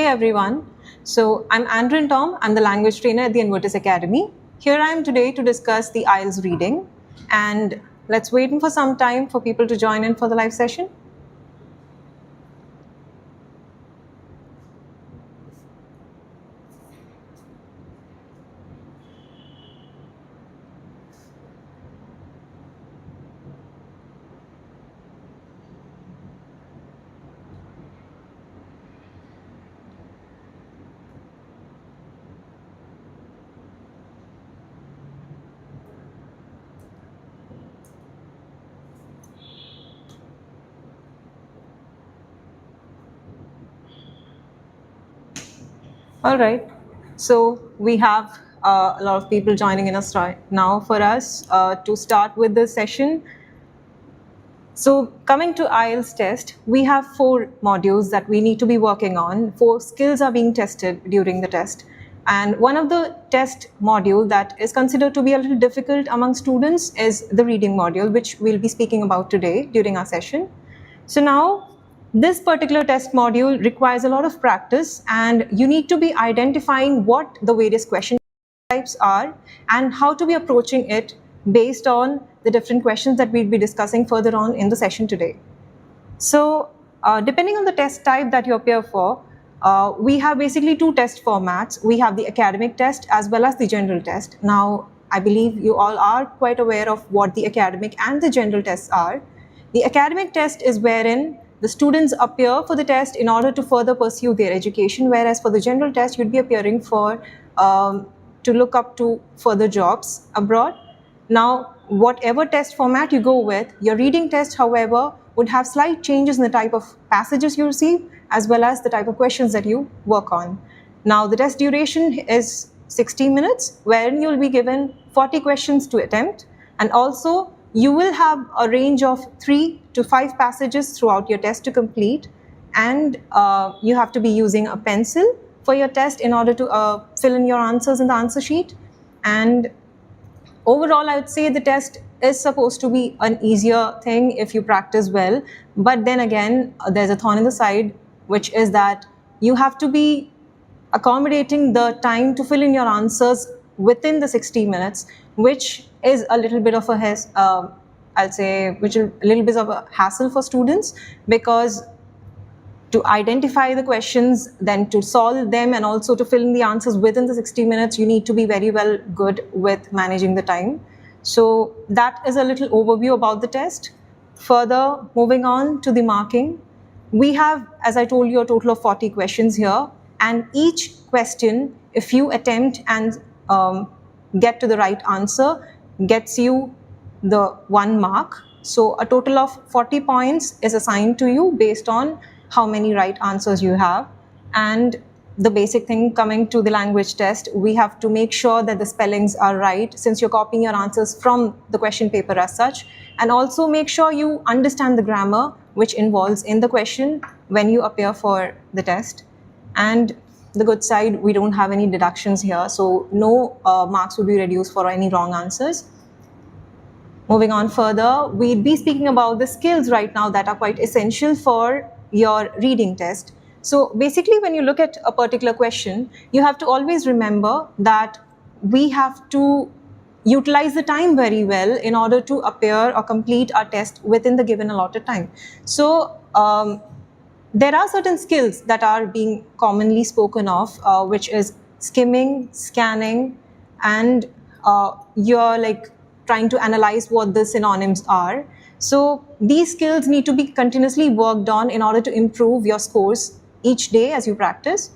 everyone. So I'm Andrew and Tom. I'm the language trainer at the Envertiz Academy. Here I am today to discuss the IELTS reading. And let's wait for some time for people to join in for the live session. All right, so we have a lot of people joining in us right now for us to start with the session. So coming to IELTS test, we have 4 modules that we need to be working on. 4 skills are being tested during the test. And one of the test module that is considered to be a little difficult among students is the reading module, which we'll be speaking about today during our session. So now, this particular test module requires a lot of practice, and you need to be identifying what the various question types are and how to be approaching it based on the different questions that we'll be discussing further on in the session today. So depending on the test type that you appear for, we have basically 2 test formats. We have the academic test as well as the general test. Now, I believe you all are quite aware of what the academic and the general tests are. The academic test is wherein the students appear for the test in order to further pursue their education, whereas for the general test, you'd be appearing for to look up to further jobs abroad. Now, whatever test format you go with, your reading test, however, would have slight changes in the type of passages you receive, as well as the type of questions that you work on. Now, the test duration is 60 minutes, wherein you'll be given 40 questions to attempt, and also you will have a range of 3 to 5 passages throughout your test to complete, and you have to be using a pencil for your test in order to fill in your answers in the answer sheet. And overall, I would say the test is supposed to be an easier thing if you practice well, but then again, there's a thorn in the side, which is that you have to be accommodating the time to fill in your answers within the 60 minutes, which is a little bit of a I'll say, which is a little bit of a hassle for students, because to identify the questions, then to solve them, and also to fill in the answers within the 60 minutes, you need to be very well good with managing the time. So that is a little overview about the test. Further, moving on to the marking, we have, as I told you, a total of 40 questions here, and each question, if you attempt and get to the right answer, gets you the 1 mark. So a total of 40 points is assigned to you based on how many right answers you have. And the basic thing coming to the language test, we have to make sure that the spellings are right, since you're copying your answers from the question paper as such, and also make sure you understand the grammar which involves in the question when you appear for the test. And the good side, we don't have any deductions here, so no marks will be reduced for any wrong answers. Moving on further, we'll be speaking about the skills right now that are quite essential for your reading test. So basically, when you look at a particular question, you have to always remember that we have to utilize the time very well in order to appear or complete our test within the given allotted time. So there are certain skills that are being commonly spoken of, which is skimming, scanning, and you're like trying to analyze what the synonyms are. So these skills need to be continuously worked on in order to improve your scores each day as you practice.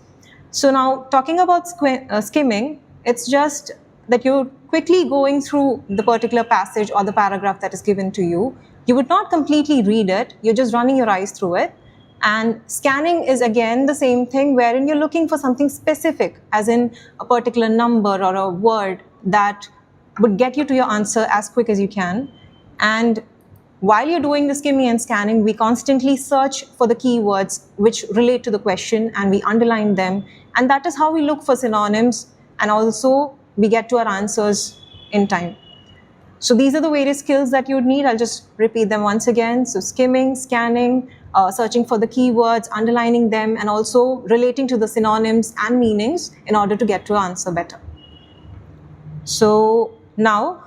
So now, talking about skimming, it's just that you're quickly going through the particular passage or the paragraph that is given to you. You would not completely read it, you're just running your eyes through it. And scanning is again the same thing, wherein you're looking for something specific, as in a particular number or a word that would get you to your answer as quick as you can. And while you're doing the skimming and scanning, we constantly search for the keywords which relate to the question, and we underline them. And that is how we look for synonyms, and also we get to our answers in time. So these are the various skills that you would need. I'll just repeat them once again. So skimming, scanning, searching for the keywords, underlining them, and also relating to the synonyms and meanings in order to get to answer better. So now,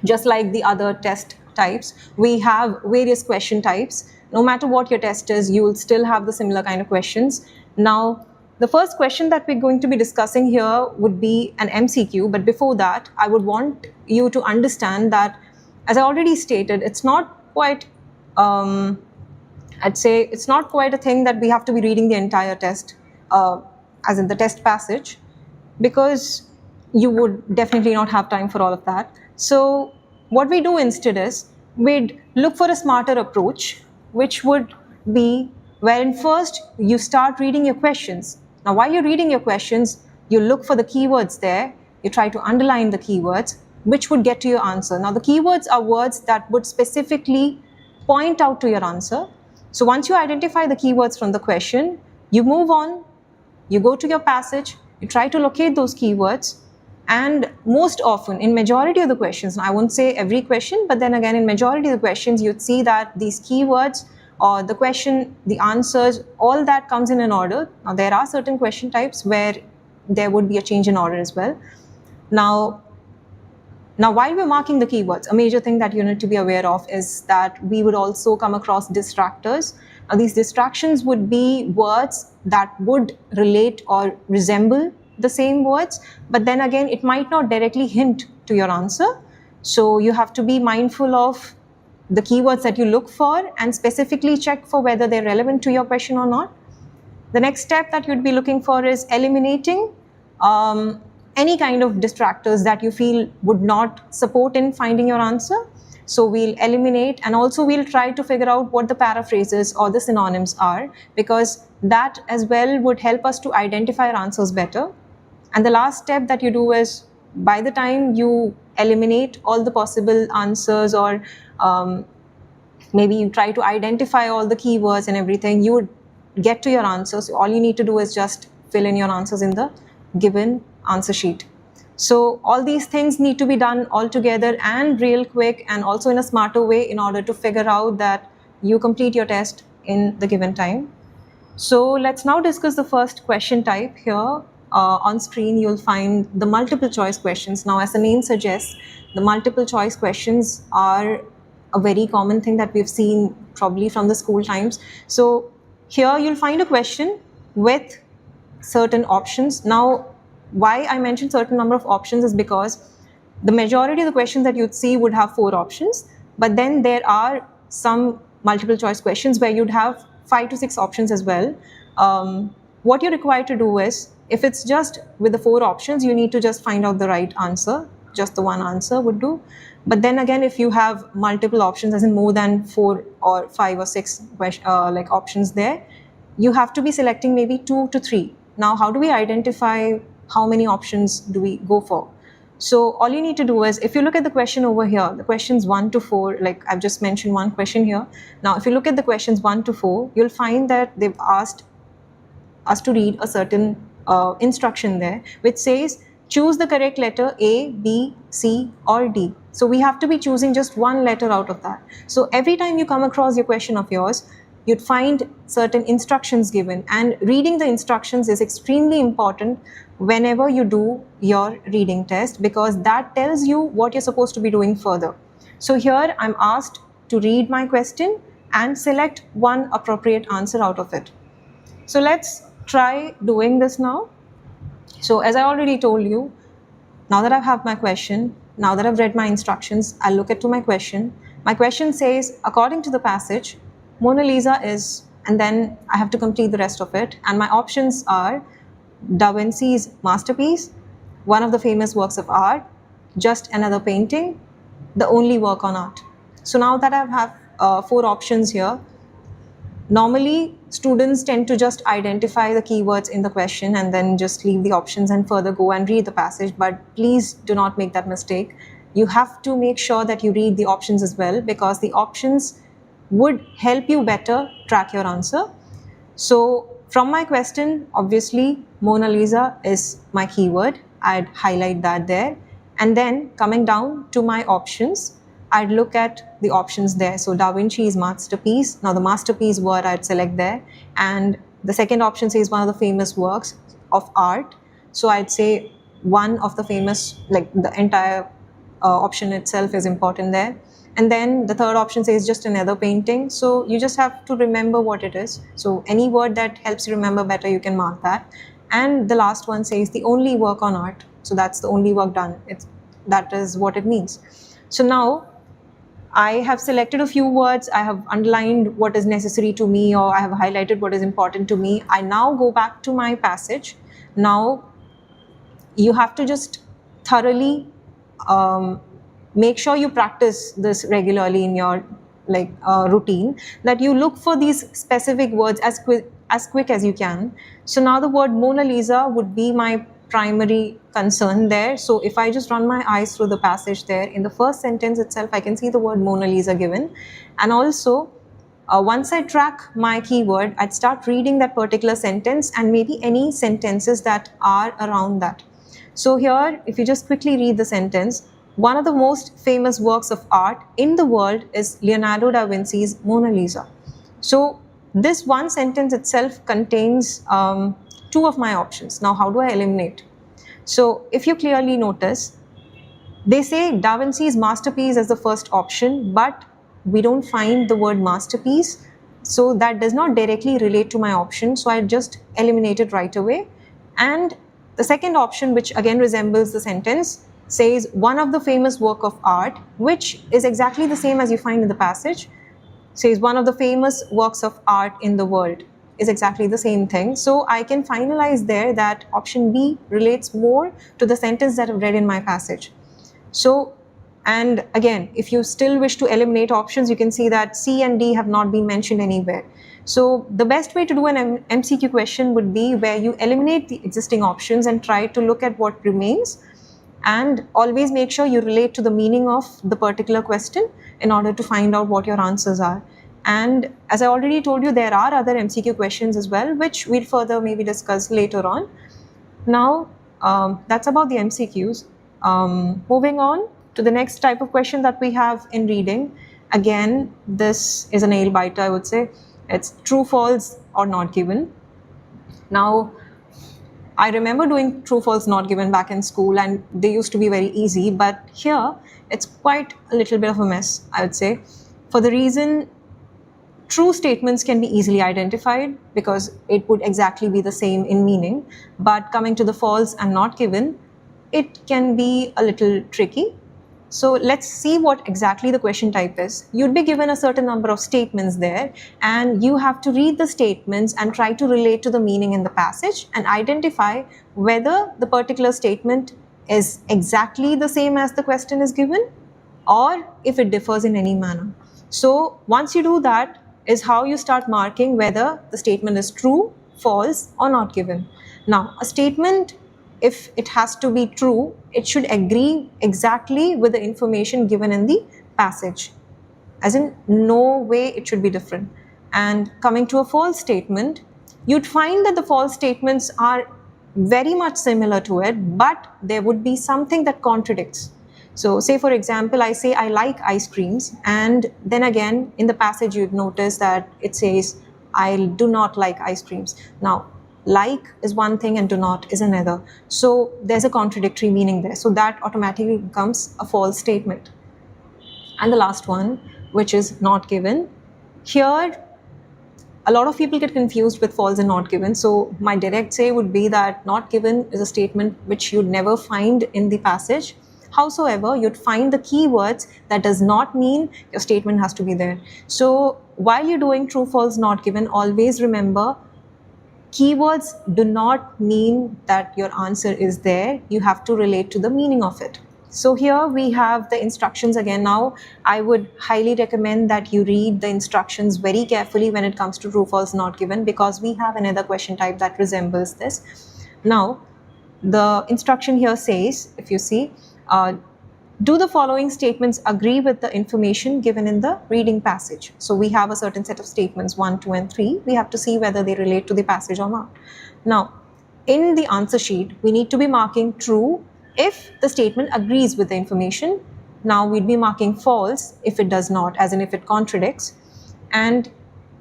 just like the other test types, we have various question types. No matter what your test is, you will still have the similar kind of questions. Now, the first question that we're going to be discussing here would be an MCQ, but before that, I would want you to understand that, as I already stated, it's not quite, I'd say it's not quite a thing that we have to be reading the entire test, as in the test passage, because you would definitely not have time for all of that. So what we do instead is we'd look for a smarter approach, which would be wherein first you start reading your questions. Now, while you're reading your questions, you look for the keywords there, you try to underline the keywords, which would get to your answer. Now, the keywords are words that would specifically point out to your answer. So once you identify the keywords from the question, you move on, you go to your passage, you try to locate those keywords, and most often, in majority of the questions, I won't say every question, but then again, in majority of the questions, you'd see that these keywords or the question, the answers, all that comes in an order. Now, there are certain question types where there would be a change in order as well. Now, while we're marking the keywords, a major thing that you need to be aware of is that we would also come across distractors. Now, these distractions would be words that would relate or resemble the same words, but then again, it might not directly hint to your answer. So you have to be mindful of the keywords that you look for and specifically check for whether they're relevant to your question or not. The next step that you'd be looking for is eliminating any kind of distractors that you feel would not support in finding your answer. So we'll eliminate, and also we'll try to figure out what the paraphrases or the synonyms are, because that as well would help us to identify our answers better. And the last step that you do is, by the time you eliminate all the possible answers, or maybe you try to identify all the keywords and everything, you would get to your answers. So all you need to do is just fill in your answers in the given answer sheet. So all these things need to be done all together and real quick, and also in a smarter way, in order to figure out that you complete your test in the given time. So let's now discuss the first question type here. On screen, you'll find the multiple choice questions. Now, as the name suggests, the multiple choice questions are a very common thing that we've seen probably from the school times. So here you'll find a question with certain options. Now, why I mentioned certain number of options is because the majority of the questions that you'd see would have 4 options, but then there are some multiple choice questions where you'd have 5 to 6 options as well. What you're required to do is, if it's just with the 4 options, you need to just find out the right answer. Just the one answer would do. But then again, if you have multiple options, as in more than 4 or 5 or 6 like options there, you have to be selecting maybe 2 to 3. Now, how do we identify how many options do we go for? So all you need to do is, if you look at the question over here, the questions 1 to 4, like I've just mentioned one question here. Now, if you look at the questions 1 to 4, you'll find that they've asked us to read a certain instruction there, which says choose the correct letter A, B, C, or D. So we have to be choosing just one letter out of that. So every time you come across your question of yours, you'd find certain instructions given, and reading the instructions is extremely important whenever you do your reading test, because that tells you what you're supposed to be doing further. So here I'm asked to read my question and select one appropriate answer out of it. So let's try doing this now. So as I already told you, now that I have my question, now that I've read my instructions, I'll look into my question. My question says, according to the passage, Mona Lisa is, and then I have to complete the rest of it. And my options are Da Vinci's masterpiece, one of the famous works of art, just another painting, the only work on art. So now that I have 4 options here, normally students tend to just identify the keywords in the question and then just leave the options and further go and read the passage. But please do not make that mistake. You have to make sure that you read the options as well, because the options would help you better track your answer. So from my question, obviously Mona Lisa is my keyword. I'd highlight that there. And then coming down to my options, I'd look at the options there. So Da Vinci's masterpiece. Now the masterpiece word I'd select there. And the second option says one of the famous works of art. So I'd say one of the famous, like the entire option itself is important there. And then the third option says just another painting. So you just have to remember what it is. So any word that helps you remember better, you can mark that. And the last one says the only work on art. So that's the only work done. That is what it means. So now I have selected a few words. I have underlined what is necessary to me, or I have highlighted what is important to me. I now go back to my passage. Now you have to just thoroughly make sure you practice this regularly in your routine, that you look for these specific words as quick as you can. So now the word Mona Lisa would be my primary concern there. So if I just run my eyes through the passage there, in the first sentence itself, I can see the word Mona Lisa given. And also, once I track my keyword, I'd start reading that particular sentence and maybe any sentences that are around that. So here, if you just quickly read the sentence, one of the most famous works of art in the world is Leonardo da Vinci's Mona Lisa. So this one sentence itself contains two of my options. Now, how do I eliminate? So if you clearly notice, they say Da Vinci's masterpiece as the first option, but we don't find the word masterpiece. So that does not directly relate to my option. So I just eliminate it right away. And the second option, which again resembles the sentence, says one of the famous work of art, which is exactly the same as you find in the passage, says one of the famous works of art in the world, is exactly the same thing. So I can finalize there that option B relates more to the sentence that I've read in my passage. So, and again, if you still wish to eliminate options, you can see that C and D have not been mentioned anywhere. So the best way to do an MCQ question would be where you eliminate the existing options and try to look at what remains, and always make sure you relate to the meaning of the particular question in order to find out what your answers are. And as I already told you, there are other MCQ questions as well, which we'll further maybe discuss later on. Now, that's about the MCQs. Moving on to the next type of question that we have in reading. Again, this is a nail biter, I would say. It's true, false, or not given. Now, I remember doing true, false, not given back in school, and they used to be very easy, but here it's quite a little bit of a mess, I would say, for the reason true statements can be easily identified because it would exactly be the same in meaning, but coming to the false and not given, it can be a little tricky. So let's see what exactly the question type is. You'd be given a certain number of statements there, and you have to read the statements and try to relate to the meaning in the passage and identify whether the particular statement is exactly the same as the question is given or if it differs in any manner. So once you do that is how you start marking whether the statement is true, false, or not given. Now, a statement, if it has to be true, it should agree exactly with the information given in the passage. As in, no way it should be different. And coming to a false statement, you'd find that the false statements are very much similar to it, but there would be something that contradicts. So say, for example, I say I like ice creams, and then again in the passage you'd notice that it says I do not like ice creams. Now, like is one thing and do not is another. So there's a contradictory meaning there. So that automatically becomes a false statement. And the last one, which is not given. Here, a lot of people get confused with false and not given. So my direct say would be that not given is a statement which you'd never find in the passage. Howsoever, you'd find the keywords that does not mean your statement has to be there. So while you're doing true, false, not given, always remember keywords do not mean that your answer is there. You have to relate to the meaning of it. So here we have the instructions again. Now, I would highly recommend that you read the instructions very carefully when it comes to true, false, not given, because we have another question type that resembles this. Now, the instruction here says, if you see, do the following statements agree with the information given in the reading passage? So we have a certain set of statements, 1, 2, and 3. We have to see whether they relate to the passage or not. Now, in the answer sheet, we need to be marking true if the statement agrees with the information, Now we'd be marking false if it does not, as in if it contradicts. And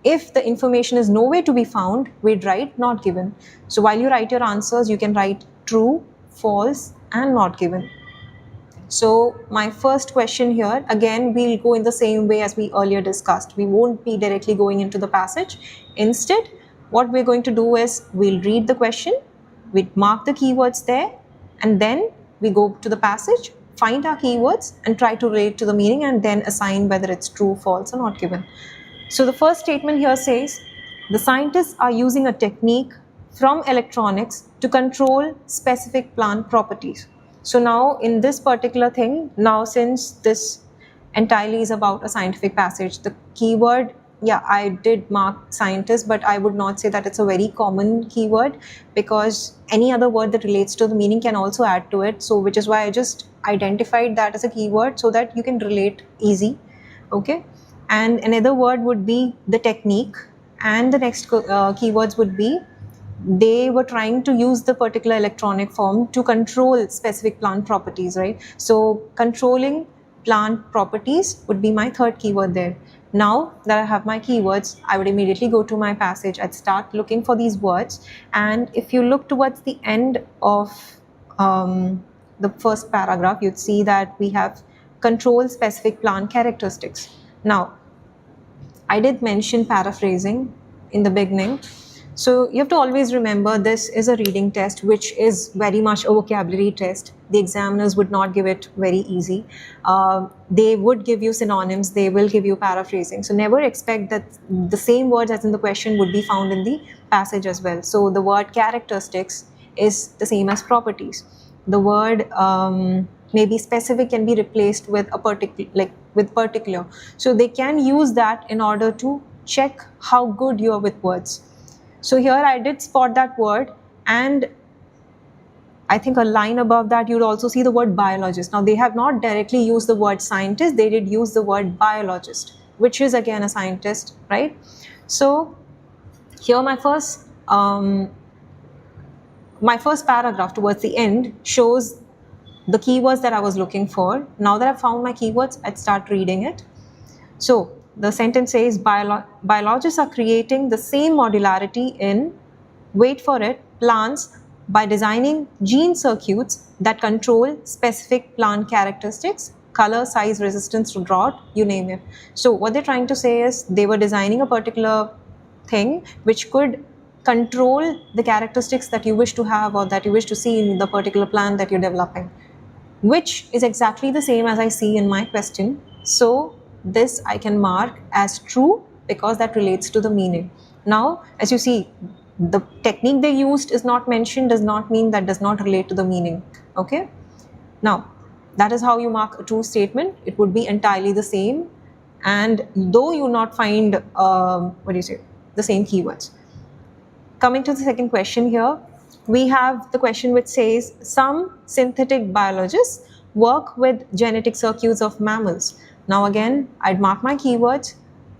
if the information is nowhere to be found, we'd write not given. So while you write your answers, you can write true, false, and not given. So my first question here, again, we'll go in the same way as we earlier discussed. We won't be directly going into the passage. Instead, what we're going to do is we'll read the question, we mark the keywords there, and then we go to the passage, find our keywords, and try to relate to the meaning, and then assign whether it's true, false, or not given. So the first statement here says, the scientists are using a technique from electronics to control specific plant properties. So now in this particular thing, now since this entirely is about a scientific passage, the keyword, yeah, I did mark scientist, but I would not say that it's a very common keyword, because any other word that relates to the meaning can also add to it. So which is why I just identified that as a keyword so that you can relate easy. Okay. And another word would be the technique, and the next keywords would be they were trying to use the particular electronic form to control specific plant properties, right? So controlling plant properties would be my third keyword there. Now that I have my keywords, I would immediately go to my passage. I'd start looking for these words, and if you look towards the end of the first paragraph, you'd see that we have control specific plant characteristics. Now, I did mention paraphrasing in the beginning. So you have to always remember this is a reading test, which is very much a vocabulary test. The examiners would not give it very easy. They would give you synonyms, they will give you paraphrasing. So never expect that the same words as in the question would be found in the passage as well. So the word characteristics is the same as properties. The word maybe specific can be replaced with a particular, like with particular. So they can use that in order to check how good you are with words. So here I did spot that word, and I think a line above that you'd also see the word biologist. Now they have not directly used the word scientist, they did use the word biologist, which is again a scientist, right? So here my first paragraph towards the end shows the keywords that I was looking for. Now that I've found my keywords, I'd start reading it. So the sentence says, biologists are creating the same modularity in, wait for it, plants by designing gene circuits that control specific plant characteristics, color, size, resistance to drought, you name it. So what they're trying to say is they were designing a particular thing which could control the characteristics that you wish to have or that you wish to see in the particular plant that you're developing, which is exactly the same as I see in my question. So this I can mark as true because that relates to the meaning. Now, as you see, the technique they used is not mentioned, does not mean that does not relate to the meaning. Okay. Now, that is how you mark a true statement. It would be entirely the same, and though you not find the same keywords. Coming to the second question here, we have the question which says some synthetic biologists work with genetic circuits of mammals. Now again, I'd mark my keywords.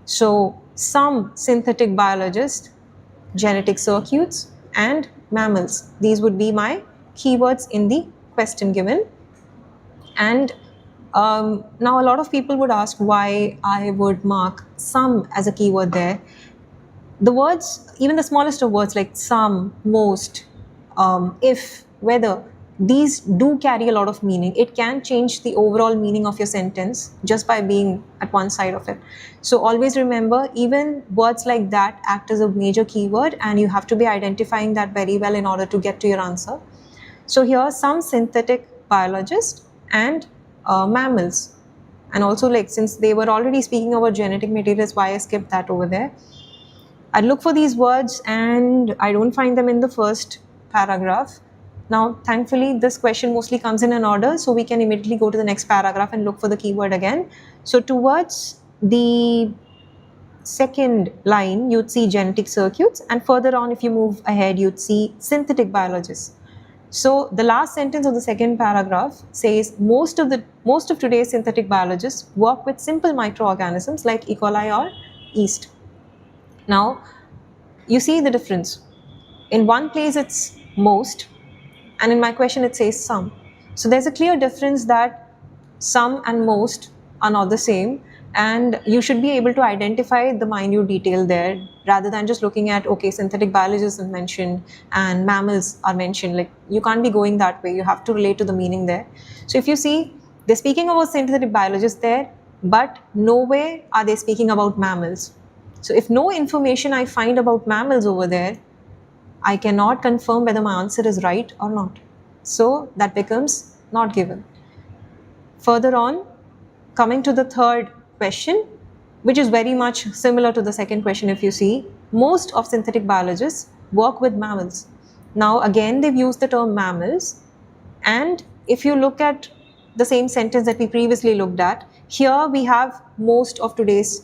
So some synthetic biologists, genetic circuits, and mammals. These would be my keywords in the question given. And now a lot of people would ask why I would mark some as a keyword there. The words, even the smallest of words like some, most, if, whether, these do carry a lot of meaning. It can change the overall meaning of your sentence just by being at one side of it. So always remember, even words like that act as a major keyword, and you have to be identifying that very well in order to get to your answer. So here, some synthetic biologists and mammals. And also, like, since they were already speaking about genetic materials, why I skipped that over there. I look for these words and I don't find them in the first paragraph. Now, thankfully, this question mostly comes in an order, so we can immediately go to the next paragraph and look for the keyword again. So towards the second line, you'd see genetic circuits, and further on, if you move ahead, you'd see synthetic biologists. So the last sentence of the second paragraph says most of today's synthetic biologists work with simple microorganisms like E. coli or yeast. Now, you see the difference. In one place, it's most, and in my question, it says some. So there's a clear difference that some and most are not the same, and you should be able to identify the minute detail there rather than just looking at, okay, synthetic biologists are mentioned and mammals are mentioned. Like, you can't be going that way. You have to relate to the meaning there. So if you see, they're speaking about synthetic biologists there, but nowhere are they speaking about mammals. So if no information I find about mammals over there, I cannot confirm whether my answer is right or not. So that becomes not given. Further on, coming to the third question, which is very much similar to the second question, if you see, most of synthetic biologists work with mammals. Now again, they've used the term mammals, and if you look at the same sentence that we previously looked at, here we have most of today's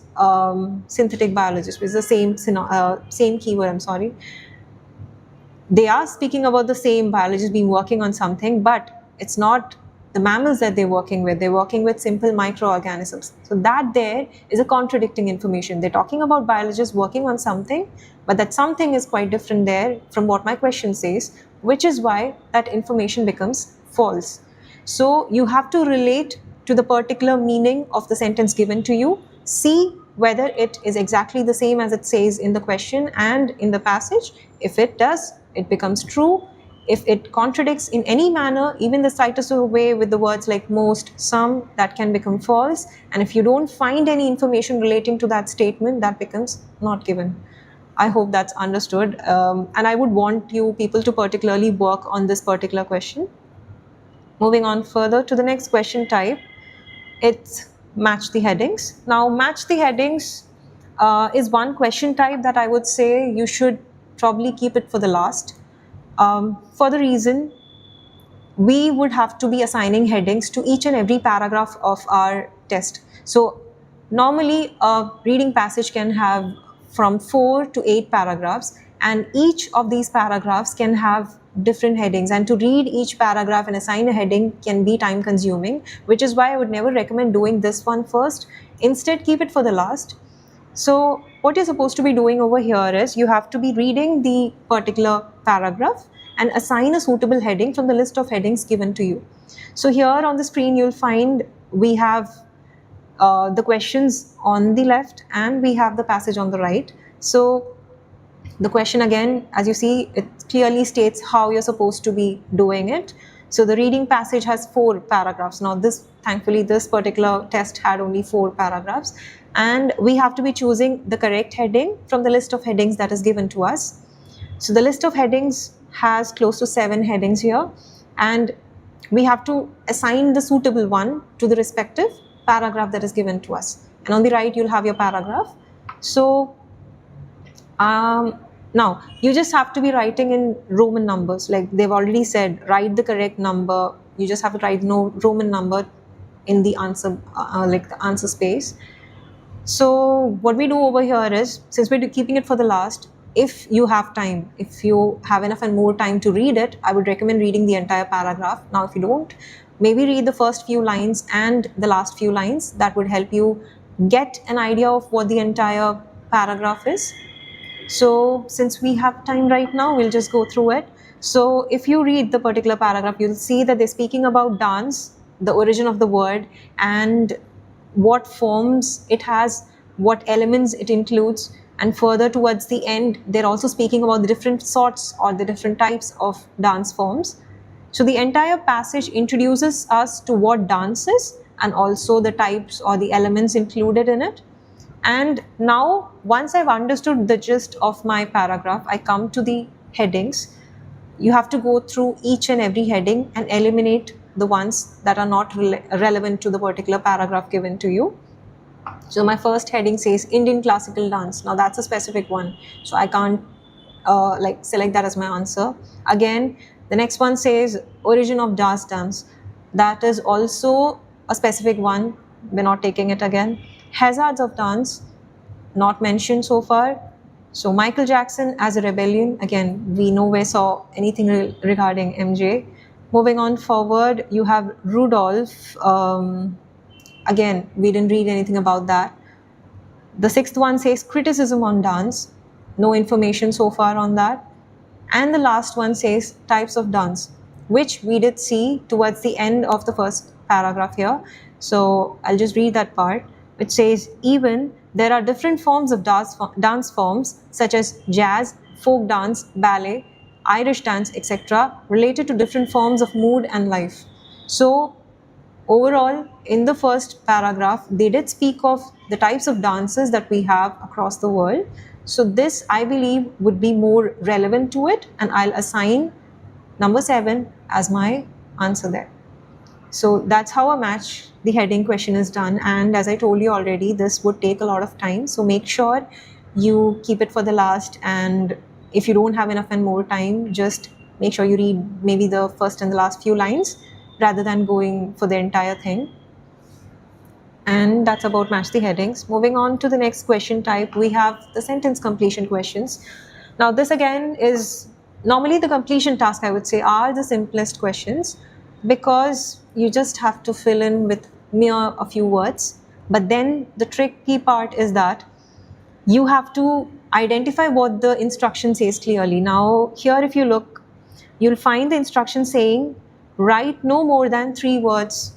synthetic biologists, which is the same keyword, I'm sorry. They are speaking about the same biologists being working on something, but it's not the mammals that they're working with. They're working with simple microorganisms. So that there is a contradicting information. They're talking about biologists working on something, but that something is quite different there from what my question says, which is why that information becomes false. So you have to relate to the particular meaning of the sentence given to you, see whether it is exactly the same as it says in the question and in the passage. If it does, it becomes true. If it contradicts in any manner, even the slightest way, with the words like most, some, that can become false. And if you don't find any information relating to that statement, that becomes not given. I hope that's understood. And I would want you people to particularly work on this particular question. Moving on further to the next question type, it's match the headings. Now, match the headings is one question type that I would say you should probably keep it for the last. For the reason, we would have to be assigning headings to each and every paragraph of our test. So normally a reading passage can have from 4 to 8 paragraphs, and each of these paragraphs can have different headings, and to read each paragraph and assign a heading can be time consuming, which is why I would never recommend doing this one first. Instead, keep it for the last. So what you're supposed to be doing over here is you have to be reading the particular paragraph and assign a suitable heading from the list of headings given to you. So here on the screen, you'll find we have the questions on the left and we have the passage on the right. So the question again, as you see, it clearly states how you're supposed to be doing it. So the reading passage has 4 paragraphs. Now thankfully this particular test had only 4 paragraphs, and we have to be choosing the correct heading from the list of headings that is given to us. So the list of headings has close to 7 headings here, and we have to assign the suitable one to the respective paragraph that is given to us. And on the right, you'll have your paragraph. So now you just have to be writing in Roman numbers. Like they've already said, write the correct number. You just have to write no Roman number in the answer, like the answer space. So what we do over here is, since we're keeping it for the last, if you have time, if you have enough and more time to read it, I would recommend reading the entire paragraph. Now, if you don't, maybe read the first few lines and the last few lines. That would help you get an idea of what the entire paragraph is. So since we have time right now, we'll just go through it. So if you read the particular paragraph, you'll see that they're speaking about dance, the origin of the word, and what forms it has, what elements it includes. And further towards the end, they're also speaking about the different sorts or the different types of dance forms. So the entire passage introduces us to what dance is and also the types or the elements included in it. And now, once I've understood the gist of my paragraph, I come to the headings. You have to go through each and every heading and eliminate the ones that are not relevant to the particular paragraph given to you. So my first heading says Indian classical dance. Now that's a specific one, so I can't select that as my answer. Again, the next one says origin of jazz dance. That is also a specific one. We're not taking it again. Hazards of dance, not mentioned so far. So Michael Jackson as a rebellion, again, we nowhere saw anything regarding MJ. Moving on forward, you have Rudolph. Again, we didn't read anything about that. The sixth one says criticism on dance. No information so far on that. And the last one says types of dance, which we did see towards the end of the first paragraph here. So I'll just read that part, which says, even there are different forms of dance forms such as jazz, folk dance, ballet, Irish dance, etc., related to different forms of mood and life. So overall, in the first paragraph, they did speak of the types of dances that we have across the world. So this, I believe, would be more relevant to it, and I'll assign number 7 as my answer there. So that's how a match the heading question is done. And as I told you already, this would take a lot of time. So make sure you keep it for the last. And if you don't have enough and more time, just make sure you read maybe the first and the last few lines rather than going for the entire thing. And that's about match the headings. Moving on to the next question type, we have the sentence completion questions. Now this again is normally the completion task, I would say, are the simplest questions, because you just have to fill in with mere a few words. But then the tricky part is that you have to identify what the instruction says clearly. Now here, if you look, you'll find the instruction saying write no more than 3 words,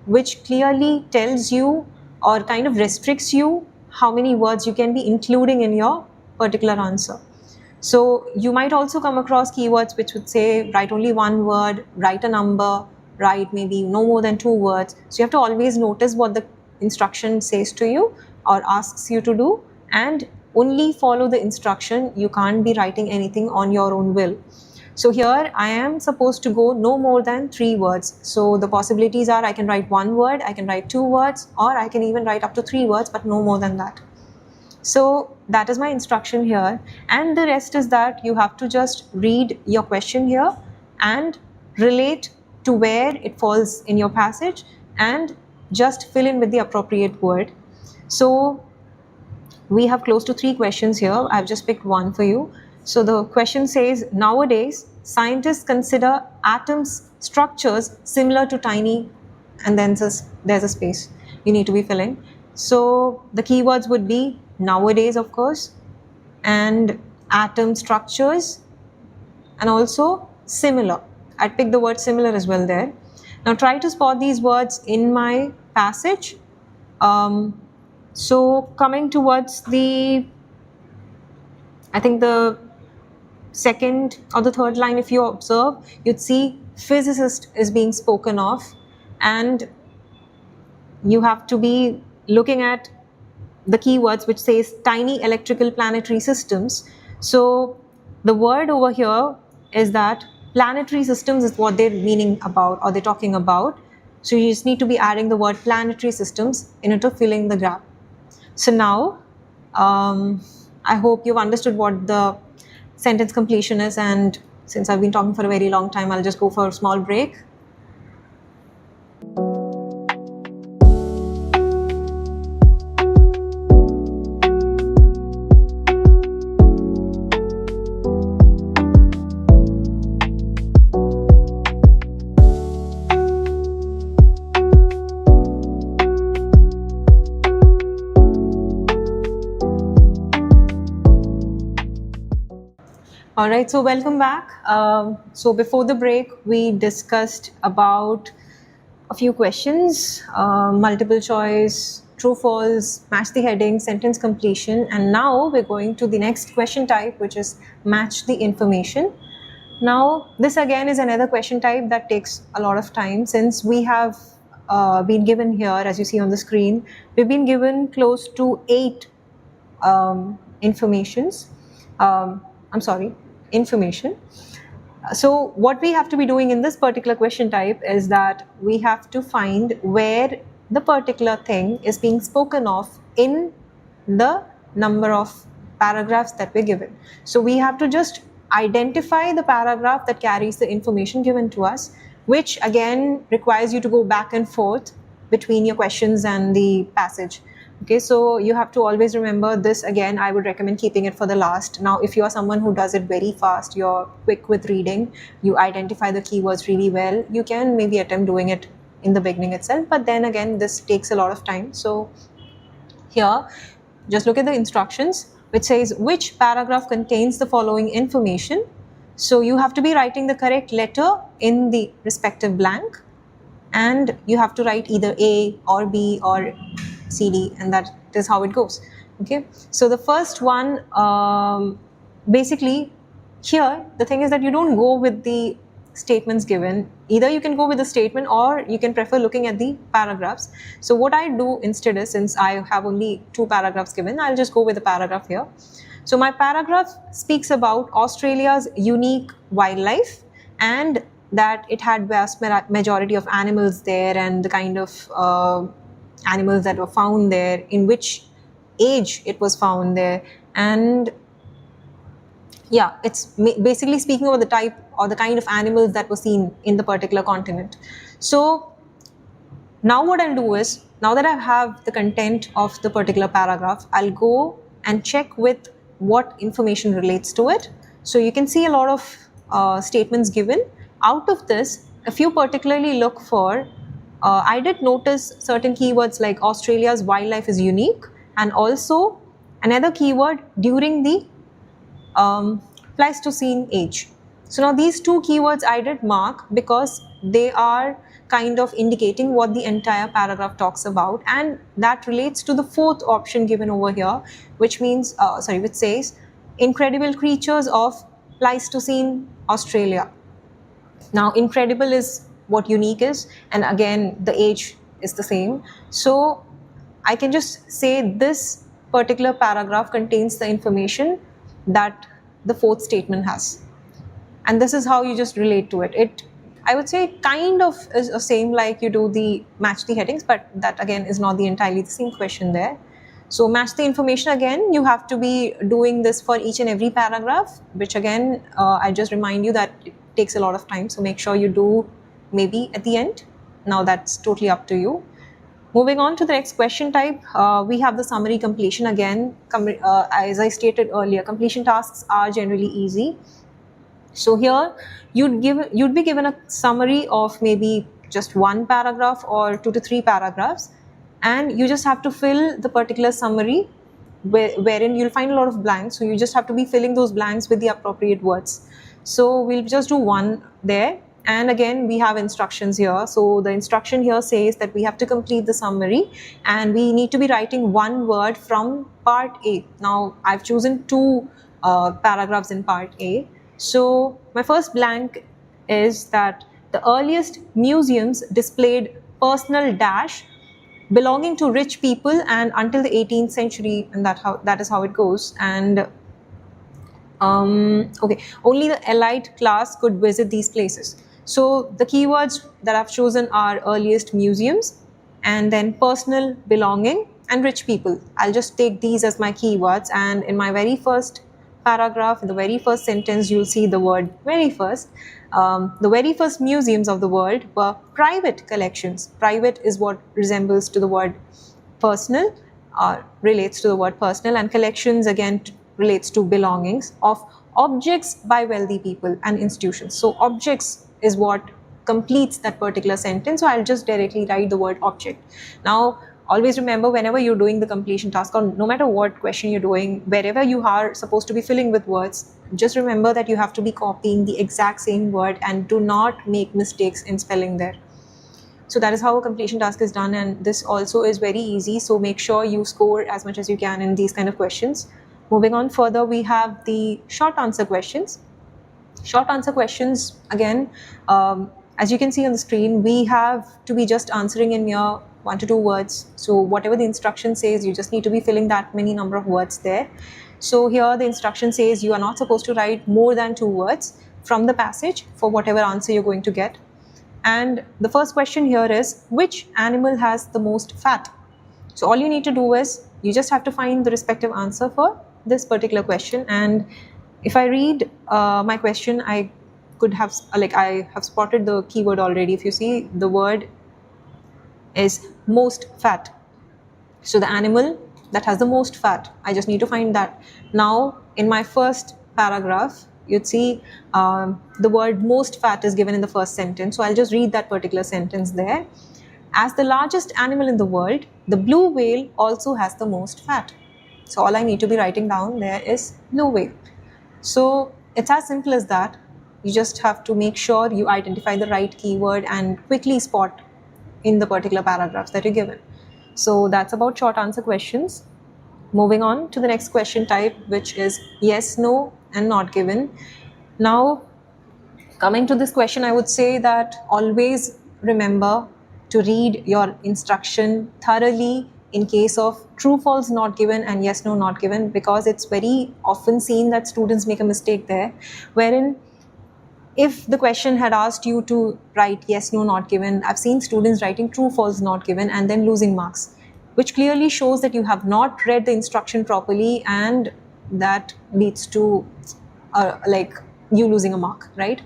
which clearly tells you or kind of restricts you how many words you can be including in your particular answer. So you might also come across keywords which would say write only 1 word, write a number, write maybe no more than 2 words. So you have to always notice what the instruction says to you or asks you to do, and only follow the instruction. You can't be writing anything on your own will. So here I am supposed to go no more than 3 words. So the possibilities are I can write 1 word, I can write 2 words, or I can even write up to 3 words, but no more than that. So that is my instruction here, and the rest is that you have to just read your question here and relate to where it falls in your passage and just fill in with the appropriate word. So we have close to 3 questions here. I've just picked one for you. So the question says, nowadays scientists consider atoms structures similar to tiny, and then there's a space you need to be filling. So the keywords would be nowadays, of course, and atom structures, and also similar. I'd pick the word similar as well there. Now try to spot these words in my passage. So coming towards the, I think the second or the third line, if you observe, you'd see physicist is being spoken of, and you have to be looking at the keywords which says tiny electrical planetary systems. So the word over here is that planetary systems is what they're meaning about, or they're talking about. So you just need to be adding the word planetary systems in order to filling the gap. So now I hope you've understood what the sentence completion is, and since I've been talking for a very long time, I'll just go for a small break. All right, so welcome back. So before the break, we discussed about a few questions, multiple choice, true, false, match the heading, sentence completion, and now we're going to the next question type, which is match the information. Now, this again is another question type that takes a lot of time, since we have been given here, as you see on the screen, we've been given close to 8 information. So what we have to be doing in this particular question type is that we have to find where the particular thing is being spoken of in the number of paragraphs that we're given. So we have to just identify the paragraph that carries the information given to us, which again requires you to go back and forth between your questions and the passage. Okay, so you have to always remember this. Again, I would recommend keeping it for the last. Now, if you are someone who does it very fast, you're quick with reading, you identify the keywords really well, you can maybe attempt doing it in the beginning itself. But then again, this takes a lot of time. So here, just look at the instructions, which says which paragraph contains the following information. So you have to be writing the correct letter in the respective blank, and you have to write either A or B or C, D, and that is how it goes. Okay, so the first one, basically here the thing is that you don't go with the statements given. Either you can go with the statement or you can prefer looking at the paragraphs. So what I do instead is, since I have only 2 paragraphs given, I'll just go with the paragraph here. So my paragraph speaks about Australia's unique wildlife and that it had vast majority of animals there, and the kind of animals that were found there, in which age it was found there, and yeah, it's basically speaking about the type or the kind of animals that were seen in the particular continent. So now what I'll do is, now that I have the content of the particular paragraph, I'll go and check with what information relates to it. So you can see a lot of statements given. Out of this, if you particularly look for, I did notice certain keywords like Australia's wildlife is unique, and also another keyword during the Pleistocene age. So now these 2 keywords I did mark because they are kind of indicating what the entire paragraph talks about, and that relates to the 4th option given over here, which means which says incredible creatures of Pleistocene Australia. Now incredible is what unique is, and again the age is the same. So I can just say this particular paragraph contains the information that the 4th statement has, and this is how you just relate to it. I would say kind of is the same like you do the match the headings, but that again is not the entirely the same question there. So match the information, again you have to be doing this for each and every paragraph, which again I just remind you that it takes a lot of time, so make sure you do maybe at the end. Now that's totally up to you. Moving on to the next question type, we have the summary completion. Again, as I stated earlier, completion tasks are generally easy. So here you'd be given a summary of maybe just 1 paragraph or 2 to 3 paragraphs, and you just have to fill the particular summary wherein you'll find a lot of blanks. So you just have to be filling those blanks with the appropriate words. So we'll just do 1 there. And again, we have instructions here. So the instruction here says that we have to complete the summary, and we need to be writing 1 word from part A. Now I've chosen 2 paragraphs in part A. So my first blank is that the earliest museums displayed personal dash belonging to rich people and until the 18th century, and that is how it goes. And okay, only the elite class could visit these places. So the keywords that I've chosen are earliest museums, and then personal belonging and rich people. I'll just take these as my keywords, and in my very first paragraph, in the very first sentence, you'll see the word very first. The very first museums of the world were private collections. Private is what resembles to the word personal, relates to the word personal, and collections again relates to belongings of objects by wealthy people and institutions. So objects is what completes that particular sentence. So I'll just directly write the word object. Now always remember, whenever you're doing the completion task, or no matter what question you're doing, wherever you are supposed to be filling with words, just remember that you have to be copying the exact same word and do not make mistakes in spelling there. So that is how a completion task is done, and this also is very easy. So make sure you score as much as you can in these kind of questions. Moving on further, we have the short answer questions. Short answer questions, again, as you can see on the screen, we have to be just answering in mere 1 to 2 words. So whatever the instruction says, you just need to be filling that many number of words there. So here the instruction says you are not supposed to write more than 2 words from the passage for whatever answer you're going to get. And the first question here is, which animal has the most fat? So all you need to do is, you just have to find the respective answer for this particular question. And if I read my question, I have spotted the keyword already. If you see, the word is most fat. So the animal that has the most fat, I just need to find that. Now in my first paragraph, you'd see the word most fat is given in the first sentence. So I'll just read that particular sentence there. As the largest animal in the world, the blue whale also has the most fat. So all I need to be writing down there is blue whale. So it's as simple as that. You just have to make sure you identify the right keyword and quickly spot in the particular paragraphs that you're given. So that's about short answer questions. Moving on to the next question type, which is yes, no, and not given. Now, coming to this question, I would say that always remember to read your instruction thoroughly in case of true, false, not given, and yes, no, not given, because it's very often seen that students make a mistake there, wherein if the question had asked you to write yes, no, not given, I've seen students writing true, false, not given, and then losing marks, which clearly shows that you have not read the instruction properly, and that leads to like you losing a mark, right?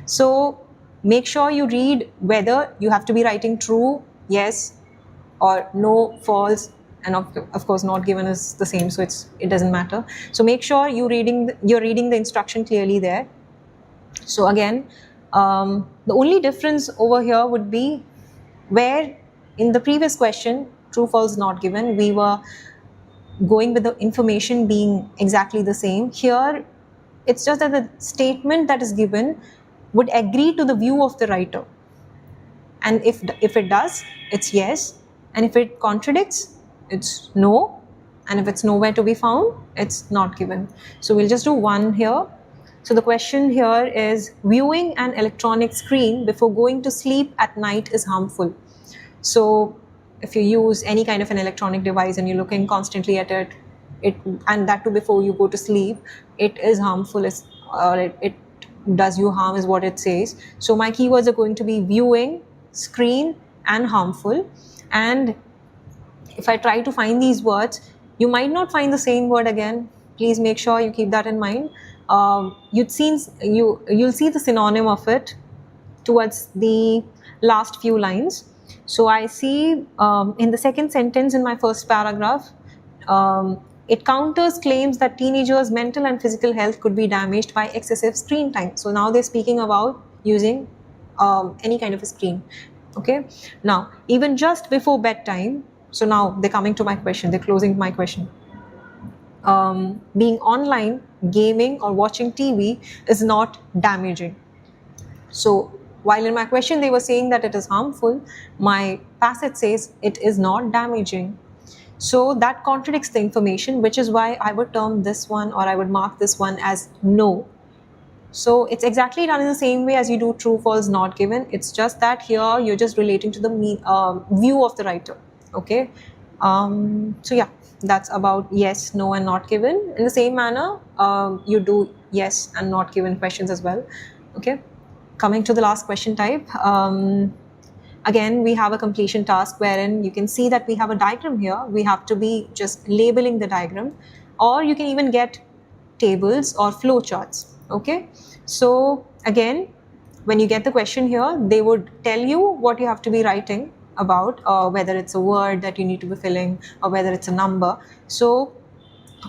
So make sure you read whether you have to be writing true, yes, or no, false, and of course not given is the same, so it doesn't matter. So make sure you're reading the instruction clearly there. So again, the only difference over here would be where in the previous question, true, false, not given, we were going with the information being exactly the same. Here, it's just that the statement that is given would agree to the view of the writer. And if it does, it's yes. And if it contradicts, it's no. And if it's nowhere to be found, it's not given. So we'll just do one here. So the question here is, viewing an electronic screen before going to sleep at night is harmful. So if you use any kind of an electronic device and you're looking constantly at it, and that too before you go to sleep, it is harmful, it does you harm is what it says. So my keywords are going to be viewing, screen, and harmful. And if I try to find these words, you might not find the same word again. Please make sure you keep that in mind. You'll see the synonym of it towards the last few lines. So I see in the second sentence in my first paragraph, it counters claims that teenagers' mental and physical health could be damaged by excessive screen time. So now they're speaking about using any kind of a screen. Okay. Now, even just before bedtime, so now they're coming to my question, they're closing my question. Being online, gaming, or watching TV is not damaging. So while in my question they were saying that it is harmful, my passage says it is not damaging. So that contradicts the information, which is why I would term this one, or I would mark this one as no. So it's exactly done in the same way as you do true, false, not given. It's just that here you're just relating to the view of the writer. Okay. So yeah, that's about yes, no, and not given. In the same manner, you do yes and not given questions as well. Okay. Coming to the last question type. Again, we have a completion task wherein you can see that we have a diagram here. We have to be just labeling the diagram, or you can even get tables or flow charts. Okay. So again, when you get the question here, they would tell you what you have to be writing about, whether it's a word that you need to be filling or whether it's a number. So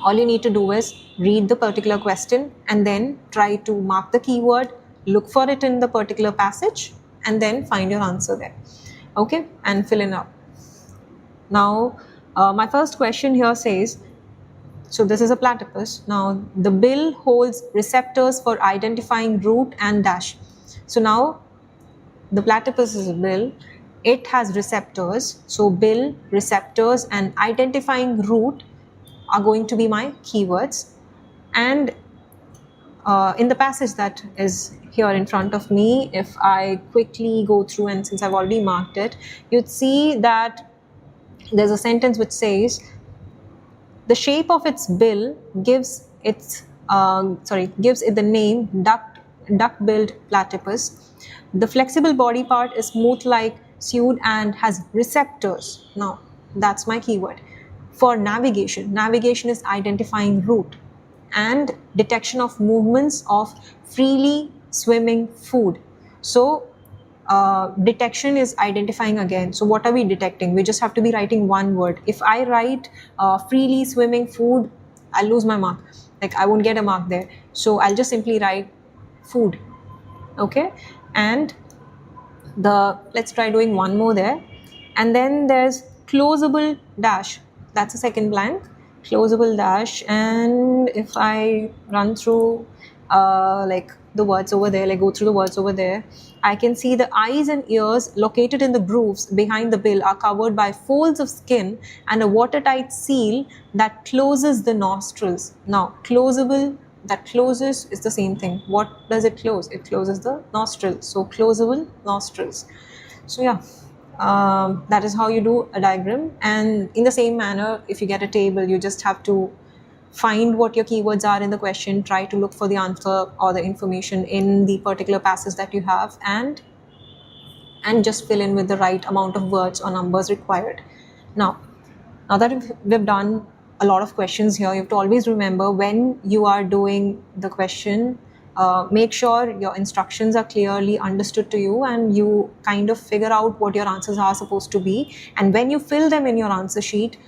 all you need to do is read the particular question and then try to mark the keyword, look for it in the particular passage, and then find your answer there. Okay, and fill in up. Now, my first question here says, so this is a platypus. Now, the bill holds receptors for identifying root and dash. So now, the platypus is a bill. It has receptors. So bill, receptors, and identifying root are going to be my keywords. And in the passage that is here in front of me, if I quickly go through, and since I've already marked it, you'd see that there's a sentence which says, the shape of its bill gives it the name duck-billed platypus. The flexible body part is smooth-like sued and has receptors. Now, that's my keyword. For navigation, navigation is identifying route, and detection of movements of freely swimming food. So detection is identifying again. So what are we detecting? We just have to be writing one word. If I write freely swimming food, I'll lose my mark. Like I won't get a mark there. So I'll just simply write food. Okay. And let's try doing one more there. And then there's closable dash. That's a second blank. Closable dash. And if I run through like the words over there, like go through the words over there. I can see the eyes and ears located in the grooves behind the bill are covered by folds of skin and a watertight seal that closes the nostrils. Now, closable, that closes is the same thing. What does it close? It closes the nostrils. So, closable nostrils. So, yeah. That is how you do a diagram. And in the same manner, if you get a table, you just have to find what your keywords are in the question, try to look for the answer or the information in the particular passage that you have, and just fill in with the right amount of words or numbers required. Now that we've done a lot of questions here, you have to always remember when you are doing the question, make sure your instructions are clearly understood to you and you kind of figure out what your answers are supposed to be. And when you fill them in your answer sheet,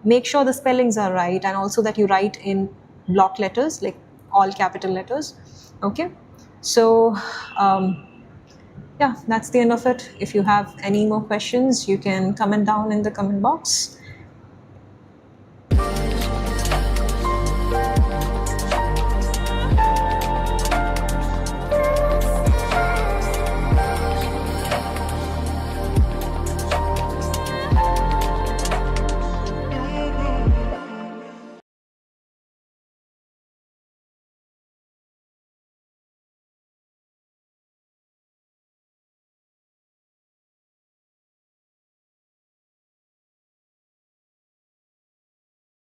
make sure the spellings are right, and also that you write in block letters, like all capital letters. Okay, so yeah, that's the end of it. If you have any more questions, you can comment down in the comment box.